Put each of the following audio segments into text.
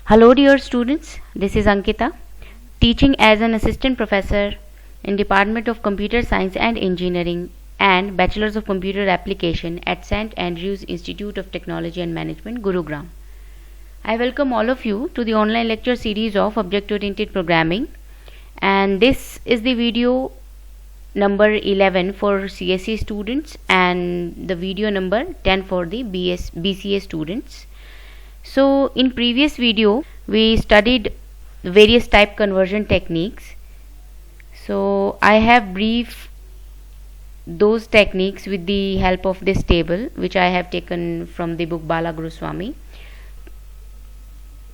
Hello dear students, this is Ankita, teaching as an assistant professor in Department of Computer Science and Engineering and Bachelors of Computer Application at St. Andrews Institute of Technology and Management, Gurugram. I welcome all of you to the online lecture series of Object-Oriented Programming, and this is the video number 11 for CSE students and the video number 10 for the BCA students. So in previous video we studied various type conversion techniques. So I have briefed those techniques with the help of this table which I have taken from the book Bala Guruswamy.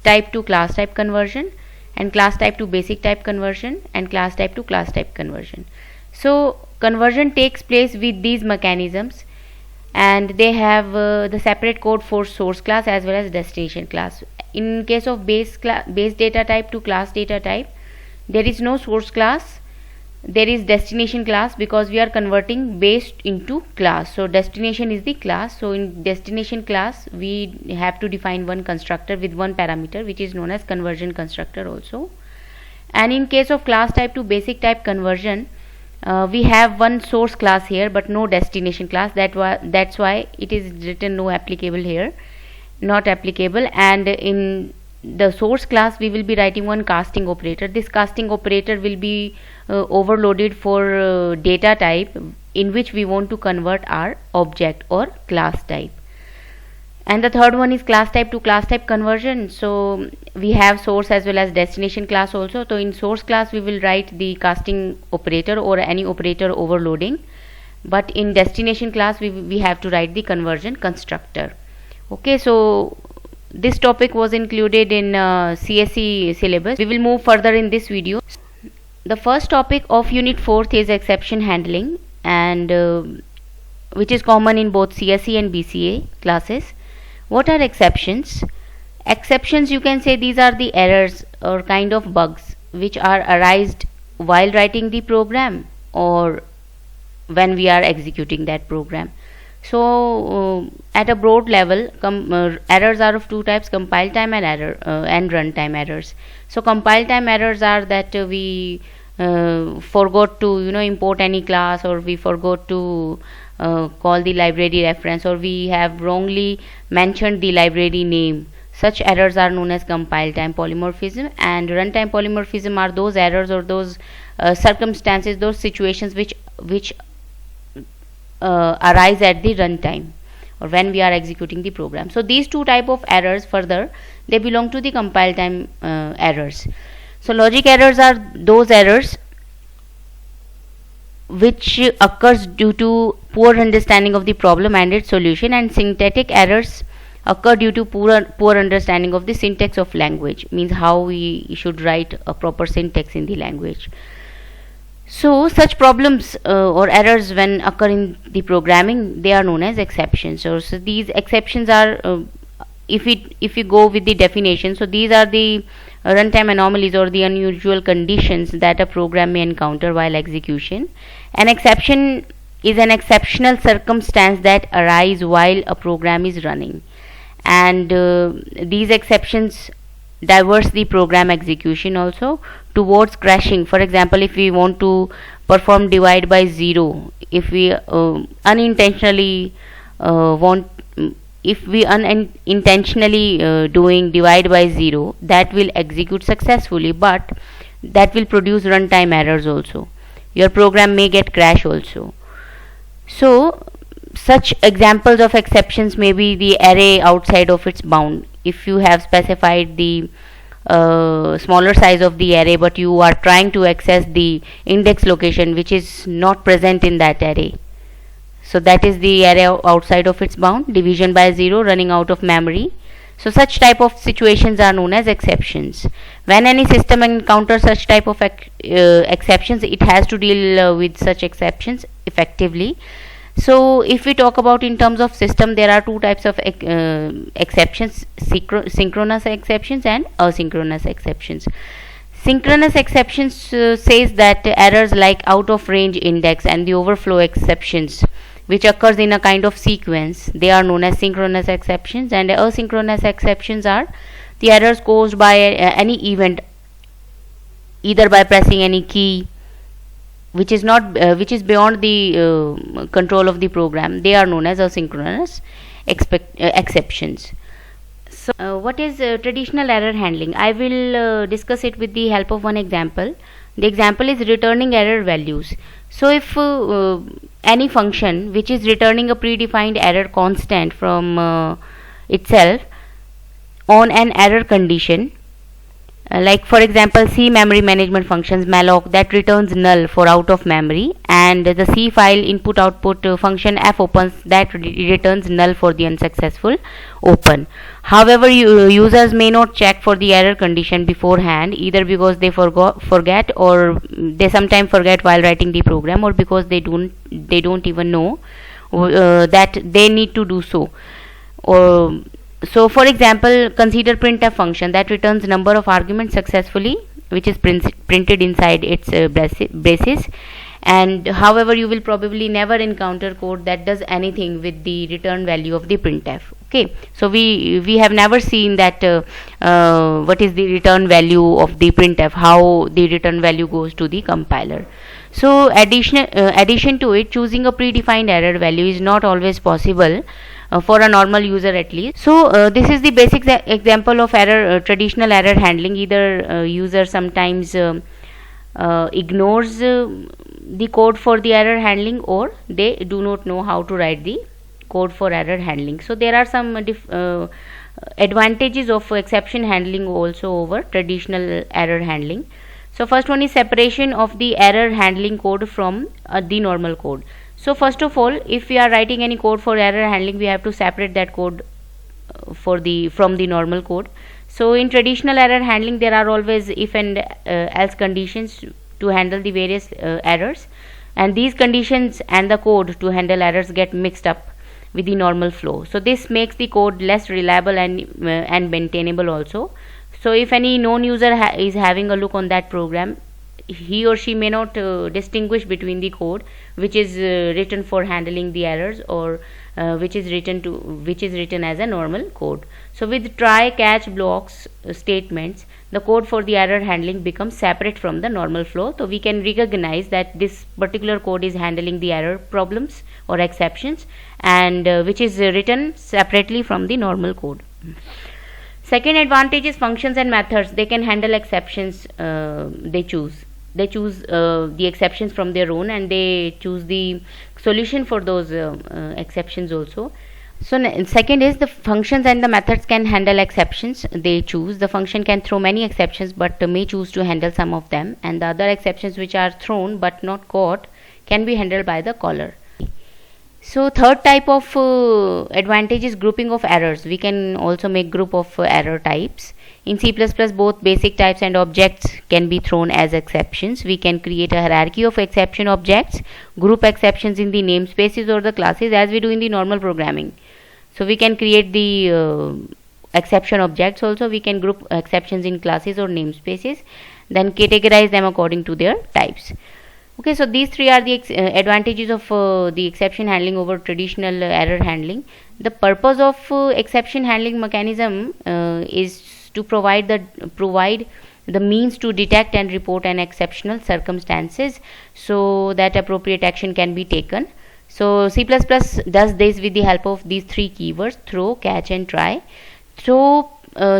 Type to class type conversion and class type to basic type conversion and class type to class type conversion. So conversion takes place with these mechanisms, and they have the separate code for source class as well as destination class. In case of base data type to class data type, there is no source class, there is destination class, because we are converting base into class. So destination is the class. So in destination class we have to define one constructor with one parameter which is known as conversion constructor also. And in case of class type to basic type conversion, we have one source class here but no destination class. That's why it is written no applicable here, not applicable. And in the source class we will be writing one casting operator. This casting operator will be overloaded for data type in which we want to convert our object or class type. And the third one is class type to class type conversion. So we have source as well as destination class also. So in source class we will write the casting operator or any operator overloading, but in destination class we have to write the conversion constructor. Okay, so this topic was included in CSE syllabus. We will move further in this video. The first topic of unit 4th is exception handling, and which is common in both CSE and BCA classes. What are exceptions? Exceptions, you can say, these are the errors or kind of bugs which are arised while writing the program or when we are executing that program. So at a broad level, errors are of two types: compile time and error and runtime errors. So compile time errors are that we forgot to import any class, or we forgot to call the library reference, or we have wrongly mentioned the library name. Such errors are known as compile time polymorphism. And runtime polymorphism are those errors or those circumstances, those situations which arise at the runtime or when we are executing the program. So these two type of errors further, they belong to the compile time errors. So logic errors are those errors which occurs due to poor understanding of the problem and its solution, and syntactic errors occur due to poor understanding of the syntax of language, means how we should write a proper syntax in the language. So such problems or errors when occur in the programming, they are known as exceptions. So these exceptions are, if we go with the definition, so these are the runtime anomalies or the unusual conditions that a program may encounter while execution. An exception is an exceptional circumstance that arise while a program is running, and these exceptions diverse the program execution also towards crashing. For example, if we want to perform divide by 0, if we unintentionally doing divide by 0, that will execute successfully, but that will produce runtime errors also. Your program may get crash also. So such examples of exceptions may be the array outside of its bound. If you have specified the smaller size of the array, but you are trying to access the index location which is not present in that array, so that is the array outside of its bound. Division by 0, running out of memory. So such type of situations are known as exceptions. When any system encounters such type of exceptions, it has to deal with such exceptions effectively. So if we talk about in terms of system, there are two types of exceptions: synchronous exceptions and asynchronous exceptions. Synchronous exceptions says that errors like out of range index and the overflow exceptions which occurs in a kind of sequence, they are known as synchronous exceptions. And asynchronous exceptions are the errors caused by any event, either by pressing any key which is not which is beyond the control of the program, they are known as asynchronous exceptions. So what is traditional error handling? I will discuss it with the help of one example. The example is returning error values. So if any function which is returning a predefined error constant from itself on an error condition, like for example C memory management functions malloc that returns null for out of memory, and the C file input output function fopens that returns null for the unsuccessful open. However, users may not check for the error condition beforehand, either because they forget, or they sometimes forget while writing the program, or because they don't even know that they need to do so. Or so for example, consider printf function that returns number of arguments successfully, which is printed inside its braces. And however, you will probably never encounter code that does anything with the return value of the printf. Okay, so we have never seen that what is the return value of the printf, how the return value goes to the compiler. So addition to it, choosing a predefined error value is not always possible for a normal user at least. So this is the basic example of traditional error handling. Either user sometimes ignores the code for the error handling, or they do not know how to write the code for error handling. So there are some advantages of exception handling also over traditional error handling. So first one is separation of the error handling code from the normal code. So first of all, if we are writing any code for error handling, we have to separate that code from the normal code. So in traditional error handling, there are always if and else conditions to handle the various errors, and these conditions and the code to handle errors get mixed up with the normal flow. So this makes the code less reliable and maintainable also. So if any known user is having a look on that program, he or she may not distinguish between the code which is written for handling the errors, or which is written as a normal code. So with try, catch, blocks statements, the code for the error handling becomes separate from the normal flow. So we can recognize that this particular code is handling the error problems or exceptions, and which is written separately from the normal code. Second advantage is functions and methods. They can handle exceptions. They choose the exceptions from their own, and they choose the solution for those exceptions also. So second is the functions and the methods can handle exceptions. They choose. The function can throw many exceptions but may choose to handle some of them, and the other exceptions which are thrown but not caught can be handled by the caller. So third type of advantage is grouping of errors. We can also make group of error types. In C++, both basic types and objects can be thrown as exceptions. We can create a hierarchy of exception objects, group exceptions in the namespaces or the classes as we do in the normal programming. So we can create the exception objects also. We can group exceptions in classes or namespaces, then categorize them according to their types. Okay, so these three are the advantages of the exception handling over traditional error handling. The purpose of exception handling mechanism is to provide the means to detect and report an exceptional circumstances, so that appropriate action can be taken. So C++ does this with the help of these three keywords: throw, catch, and try. Throw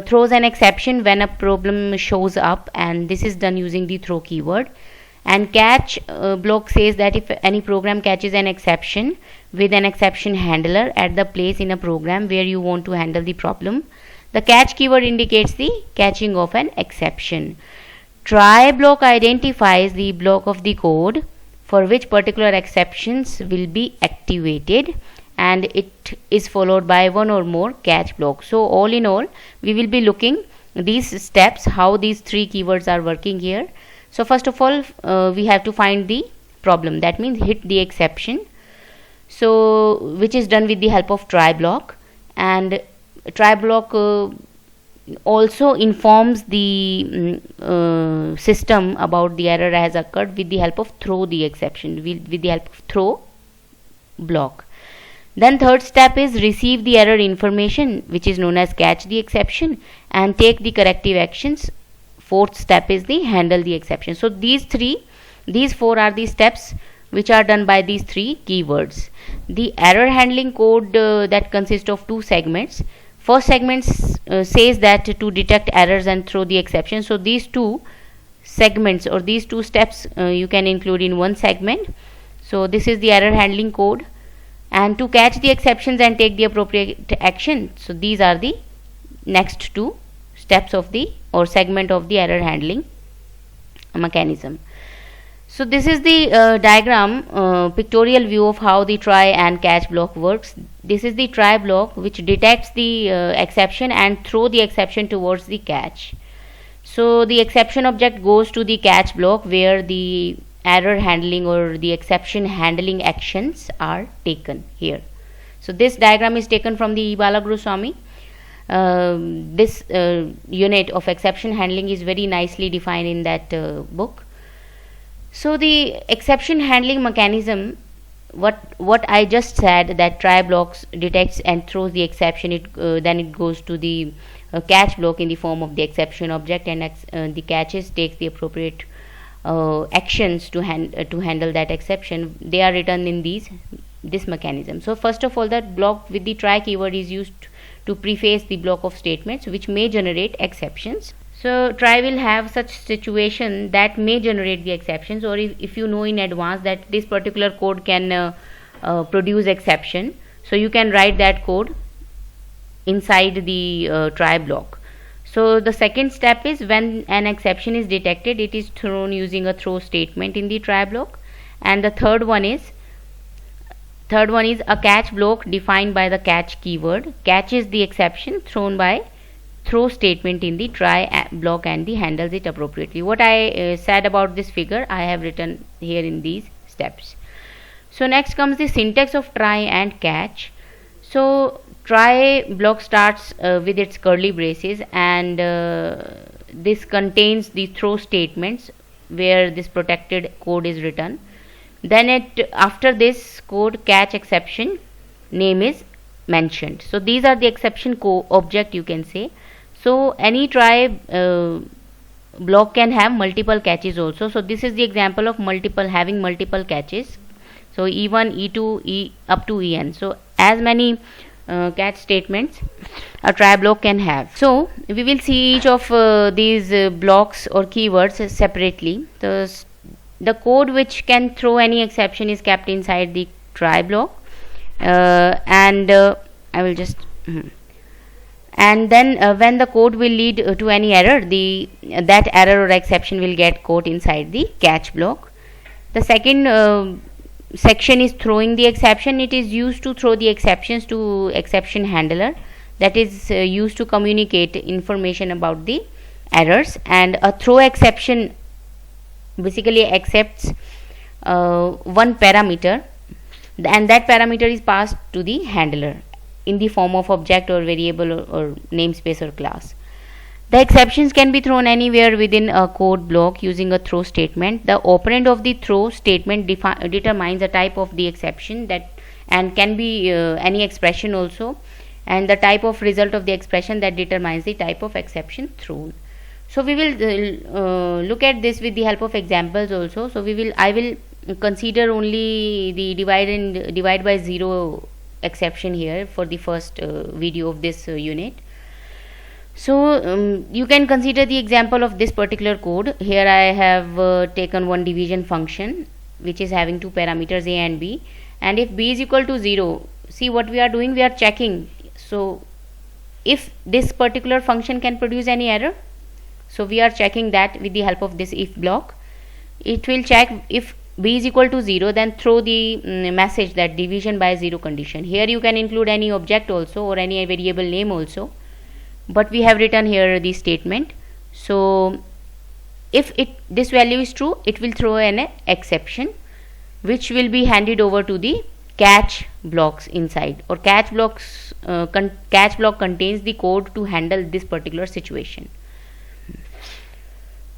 throws an exception when a problem shows up, and this is done using the throw keyword. And catch block says that if any program catches an exception with an exception handler at the place in a program where you want to handle the problem, the catch keyword indicates the catching of an exception. Try block identifies the block of the code for which particular exceptions will be activated, and it is followed by one or more catch blocks. So all in all, we will be looking these steps, how these three keywords are working here. So first of all, we have to find the problem, that means hit the exception, so which is done with the help of try block. And try block also informs the system about the error has occurred with the help of throw the exception, with the help of throw block. Then third step is receive the error information, which is known as catch the exception and take the corrective actions. Fourth step is the handle the exception. So these four are the steps which are done by these three keywords. The error handling code that consists of two segments. First segment says that to detect errors and throw the exception. So these two segments or these two steps you can include in one segment. So this is the error handling code. And to catch the exceptions and take the appropriate action. So these are the next two steps of the or segment of the error handling mechanism. So this is the diagram, pictorial view of how the try and catch block works. This is the try block which detects the exception and throw the exception towards the catch. So the exception object goes to the catch block where the error handling or the exception handling actions are taken here. So this diagram is taken from the E. Balaguruswamy. This unit of exception handling is very nicely defined in that book. So the exception handling mechanism, what I just said, that try blocks detects and throws the exception, then it goes to the catch block in the form of the exception object, and the catches takes the appropriate actions to handle that exception. They are written in this mechanism. So first of all, that block with the try keyword is used to preface the block of statements which may generate exceptions. So try will have such situation that may generate the exceptions, or if you know in advance that this particular code can produce exception, so you can write that code inside the try block. So the second step is when an exception is detected, it is thrown using a throw statement in the try block. And the third one is a catch block defined by the catch keyword, catches the exception thrown by throw statement in the try block and handles it appropriately. What I said about this figure I have written here in these steps. So next comes the syntax of try and catch. So try block starts with its curly braces, and this contains the throw statements where this protected code is written. Then after this code, catch exception name is mentioned. So these are the exception object, you can say. So any try block can have multiple catches also. So this is the example of having multiple catches. So E1, E2, E up to En. So as many catch statements a try block can have. So we will see each of these blocks or keywords separately. The code which can throw any exception is kept inside the try block, and I will just and then when the code will lead to any error, that error or exception will get caught inside the catch block. The second section is throwing the exception. It is used to throw the exceptions to exception handler, that is used to communicate information about the errors. And a throw exception basically accepts one parameter, and that parameter is passed to the handler in the form of object or variable or namespace or class. The exceptions can be thrown anywhere within a code block using a throw statement. The operand of the throw statement determines the type of the exception, that and can be any expression also, and the type of result of the expression that determines the type of exception thrown. So we will look at this with the help of examples also. So I will consider only the divide by zero exception here for the first video of this unit. So you can consider the example of this particular code. Here I have taken one division function which is having two parameters a and b, and if b is equal to 0, see what we are doing, we are checking. So if this particular function can produce any error, so we are checking that with the help of this if block. It will check if b is equal to 0, then throw the message that division by 0 condition. Here you can include any object also or any variable name also, but we have written here the statement. So if this value is true, it will throw an exception which will be handed over to the catch blocks inside, or catch block contains the code to handle this particular situation.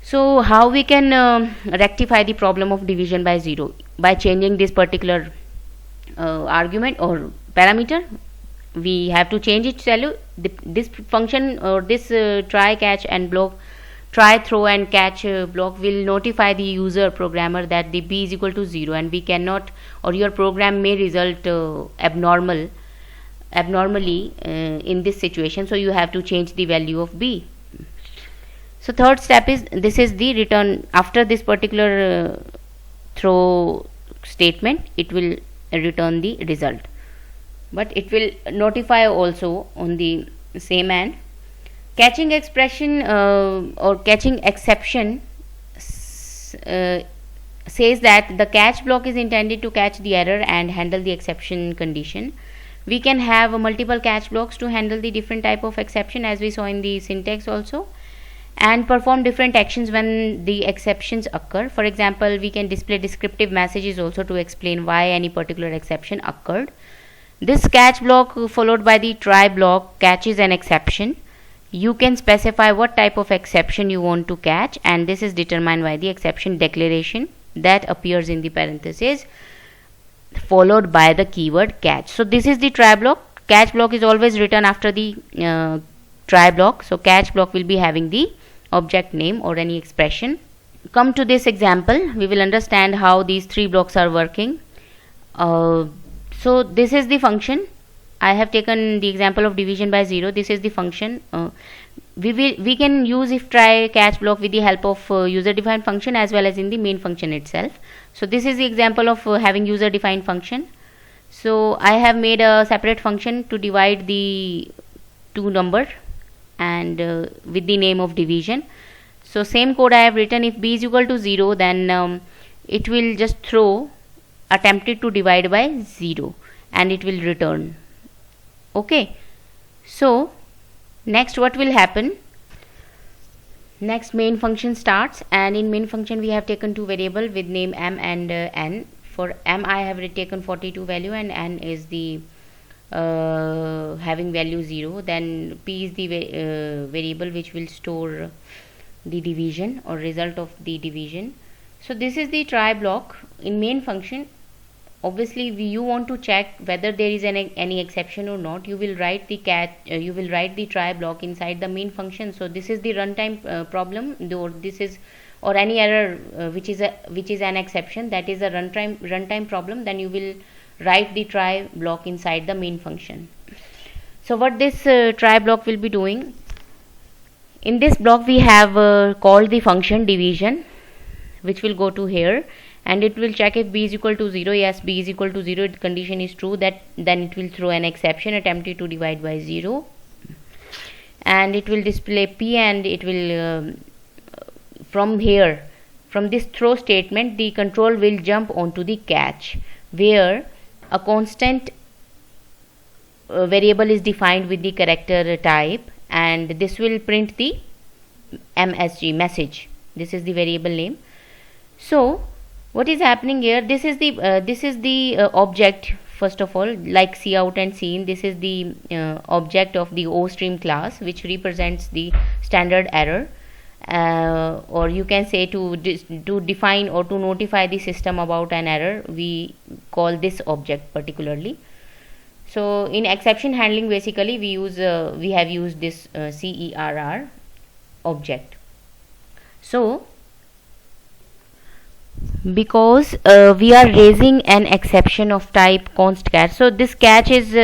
So how we can rectify the problem of division by 0? By changing this particular argument, or parameter, we have to change its value. This function or this try, catch and block, try, throw and catch block will notify the user programmer that the b is equal to 0, and we cannot, or your program may result abnormally in this situation, so you have to change the value of b. So third step is, this is the return. After this particular throw statement, it will return the result, but it will notify also on the same end. Catching expression or catching exception says that the catch block is intended to catch the error and handle the exception condition. We can have multiple catch blocks to handle the different type of exception, as we saw in the syntax also, and perform different actions when the exceptions occur. For example, we can display descriptive messages also to explain why any particular exception occurred. This catch block followed by the try block catches an exception. You can specify what type of exception you want to catch, and this is determined by the exception declaration that appears in the parenthesis followed by the keyword catch. So this is the try block. Catch block is always written after the try block. So catch block will be having the object name or any expression. Come to this example, we will understand how these three blocks are working. So this is the function. I have taken the example of division by 0. This is the function. We can use if try catch block with the help of user defined function as well as in the main function itself. So this is the example of having user defined function. So I have made a separate function to divide the two number and with the name of division. So same code I have written. If b is equal to 0, then it will just throw attempted to divide by 0 and it will return. Okay, so next what will happen? Next main function starts, and in main function we have taken two variable with name m and n. For m I have taken 42 value and n is the having value 0. Then p is the variable which will store the division or result of the division. So this is the try block in main function. Obviously you want to check whether there is any exception or not. You will write the you will write the try block inside the main function. So this is the runtime problem, or any error which is an exception, that is a runtime problem. Then you will write the try block inside the main function. So what this try block will be doing, in this block we have called the function division, which will go to here, and it will check if b is equal to 0. Yes, b is equal to 0, the condition is true, that then it will throw an exception attempted to divide by 0, and it will display p, and it will from here, from this throw statement, the control will jump onto the catch, where a constant variable is defined with the character type, and this will print the msg message. This is the variable name. So what is happening here? This is the object. First of all, like cout and cin, this is the object of the ostream class, which represents the standard error, or you can say to define or to notify the system about an error, we call this object particularly. So in exception handling, basically we have used this CERR object. So because we are raising an exception of type const catch, so this catch is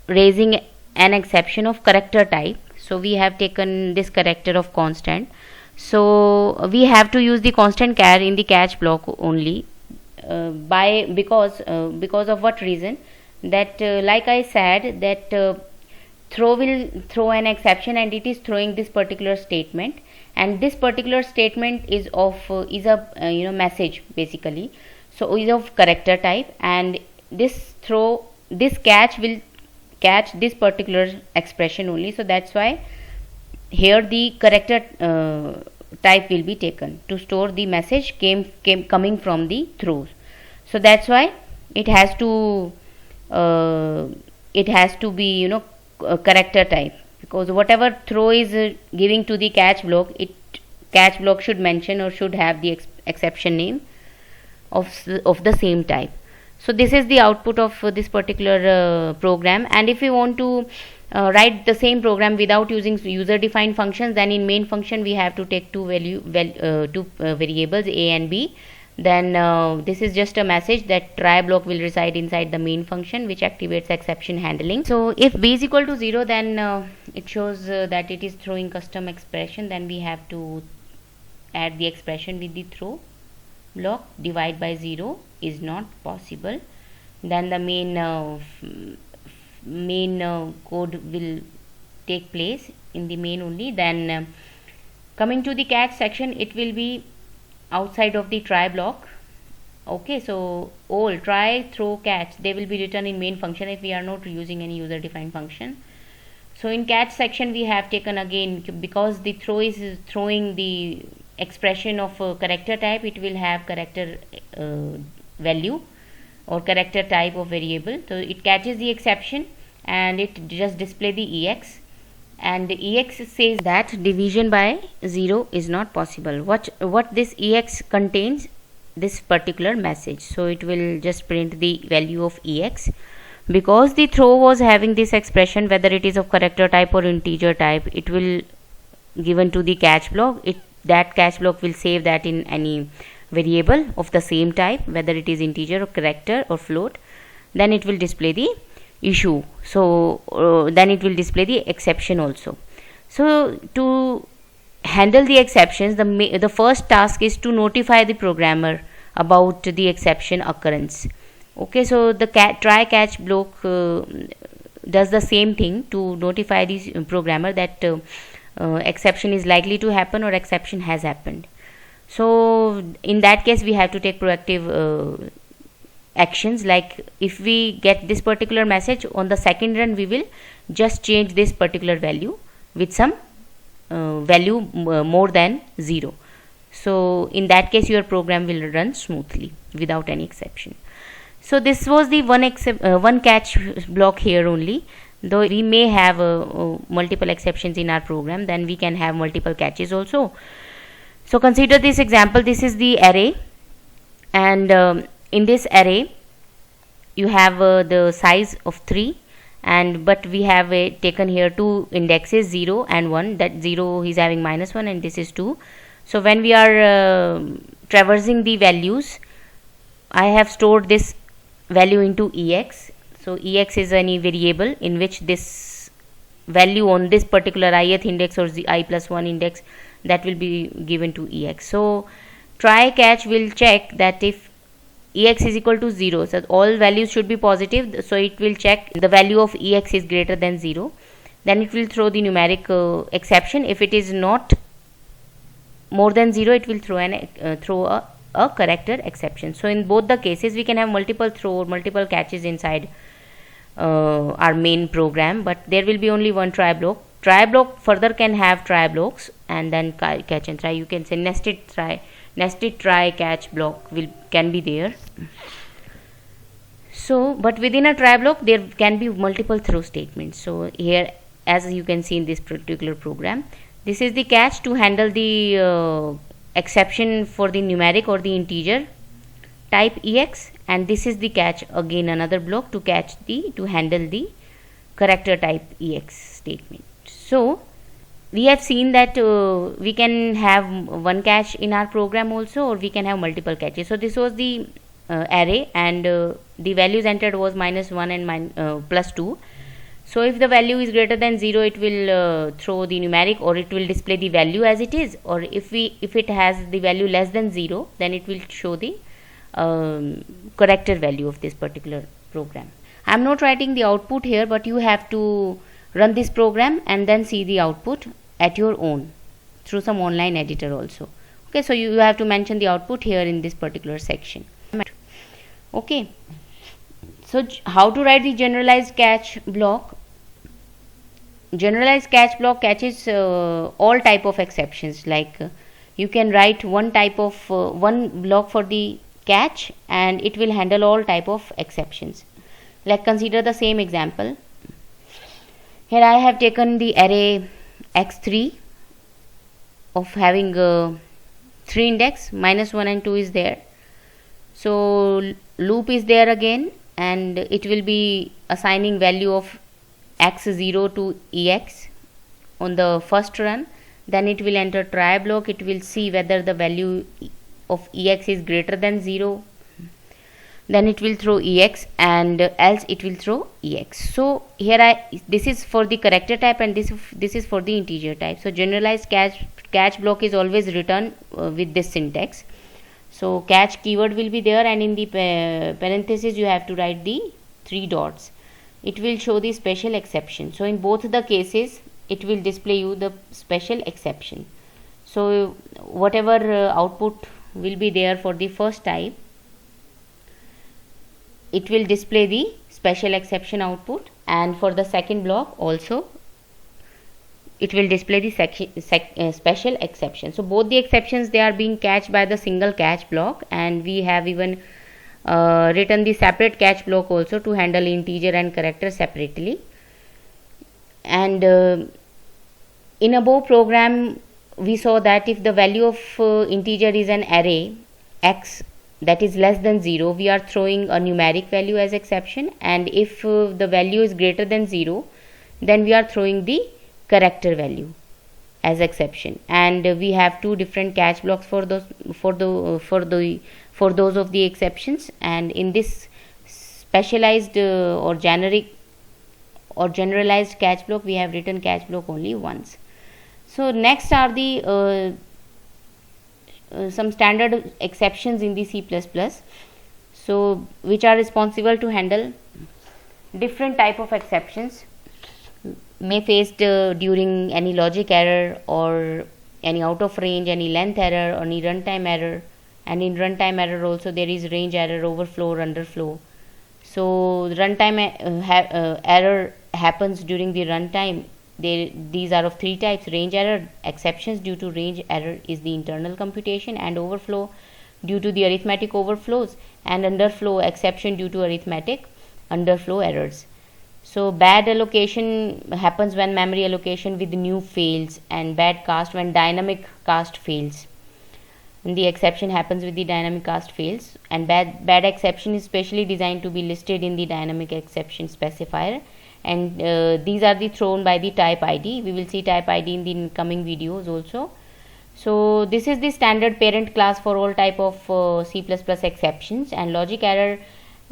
raising an exception of character type. So we have taken this character of constant. So we have to use the constant char in the catch block only. Because of what reason? That like I said, that throw will throw an exception, and it is throwing this particular statement, and this particular statement is of is a message basically. So is of character type, and this catch will catch this particular expression only. So that's why here the character type will be taken to store the message coming from the throws. So that's why it has to be a character type, because whatever throw is giving to the catch block should mention or should have the exception name of the same type. So this is the output of this particular program. And if we want to write the same program without using user defined functions, then in main function we have to take two variables a and b. Then this is just a message that try block will reside inside the main function, which activates exception handling. So if b is equal to 0, then it shows that it is throwing custom expression. Then we have to add the expression with the throw block. Divide by 0 is not possible. Then the main code will take place in the main only. Then coming to the catch section, it will be outside of the try block. Okay, so all try, throw, catch, they will be written in main function if we are not using any user defined function. So in catch section we have taken again, because the throw is throwing the expression of a character type, it will have character value or character type of variable. So it catches the exception and it just display the ex, and the ex says that division by 0 is not possible. What this ex contains? This particular message. So it will just print the value of ex. Because the throw was having this expression, whether it is of character type or integer type, it will given to the catch block. That catch block will save that in any variable of the same type, whether it is integer or character or float. Then it will display the issue. So then it will display the exception also. So to handle the exceptions, the first task is to notify the programmer about the exception occurrence. Okay, so the try catch block does the same thing to notify the programmer that exception is likely to happen or exception has happened. So in that case we have to take proactive actions, like if we get this particular message, on the second run we will just change this particular value with some value more than 0. So in that case your program will run smoothly without any exception. So this was the one catch block here only. Though we may have multiple exceptions in our program, then we can have multiple catches also. So consider this example. This is the array, and in this array you have the size of 3, and but we have taken here two indexes, 0 and 1. That 0 is having -1 and this is 2. So when we are traversing the values, I have stored this value into ex. So ex is any variable in which this value on this particular ith index or the i+1 index, that will be given to ex. So try catch will check that if ex is equal to 0, so all values should be positive, so it will check the value of ex is greater than 0. Then it will throw the numeric exception. If it is not more than 0, it will throw a character exception. So in both the cases we can have multiple catches inside our main program, but there will be only one try block. Try block further can have try blocks and then catch and try. You can say nested try catch block can be there. So but within a try block there can be multiple throw statements. So here, as you can see in this particular program, this is the catch to handle the exception for the numeric or the integer type ex, and this is the catch, again another block to handle the character type ex statement. So we have seen that we can have one catch in our program also, or we can have multiple catches. So this was the array, and the values entered was -1 and +2. So if the value is greater than 0, it will throw the numeric, or it will display the value as it is, or if it has the value less than 0, then it will show the character value of this particular program. I am not writing the output here, but you have to run this program and then see the output at your own through some online editor also. Okay, so you have to mention the output here in this particular section. Okay, so how to write the generalized catch block? Generalized catch block catches all type of exceptions. Like you can write one block for the catch, and it will handle all type of exceptions. Like consider the same example. Here I have taken the array x3 of having 3 index, -1 and 2 is there. So loop is there again, and it will be assigning value of x0 to ex on the first run. Then it will enter try block. It will see whether the value of ex is greater than 0. Then it will throw ex, and else it will throw ex. So here this is for the character type, and this is for the integer type. So generalized catch block is always written with this syntax. So catch keyword will be there, and in the parenthesis you have to write the 3 dots. It will show the special exception. So in both the cases it will display you the special exception. So whatever output will be there for the first type, it will display the special exception output, and for the second block also it will display the special exception. So both the exceptions, they are being catched by the single catch block, and we have even written the separate catch block also to handle integer and character separately. And in above program we saw that if the value of integer is an array x that is less than 0, we are throwing a numeric value as exception, and if the value is greater than 0, then we are throwing the character value as exception. And we have 2 different catch blocks for those of the exceptions. And in this specialized or generic or generalized catch block, we have written catch block only once. So next are the some standard exceptions in the C++, so which are responsible to handle different type of exceptions may faced during any logic error, or any out of range, any length error, or any runtime error. And in runtime error also there is range error, overflow, or underflow. So runtime error happens during the runtime. These are of 3 types: range error. Exceptions due to range error is the internal computation, and overflow due to the arithmetic overflows, and underflow exception due to arithmetic underflow errors. So bad allocation happens when memory allocation with new fails, and bad cast when dynamic cast fails. And the exception happens with the dynamic cast fails, and bad exception is specially designed to be listed in the dynamic exception specifier. And these are the thrown by the type ID. We will see type ID in the coming videos also. So this is the standard parent class for all type of C++ exceptions. And logic error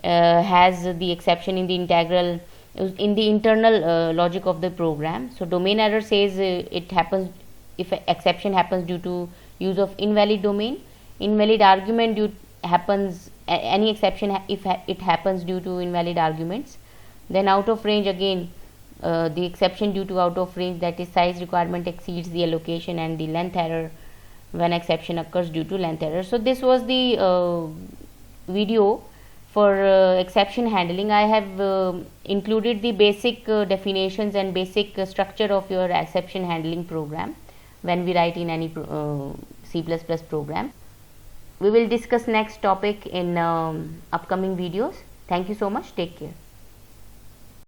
has the exception in the integral, in the internal logic of the program. So domain error says it happens if exception happens due to use of invalid domain. Invalid argument happens any exception if it happens due to invalid arguments. Then out of range, again the exception due to out of range, that is size requirement exceeds the allocation, and the length error when exception occurs due to length error. So this was the video for exception handling. I have included the basic definitions and basic structure of your exception handling program when we write in any C++ program. We will discuss next topic in upcoming videos. Thank you so much. Take care.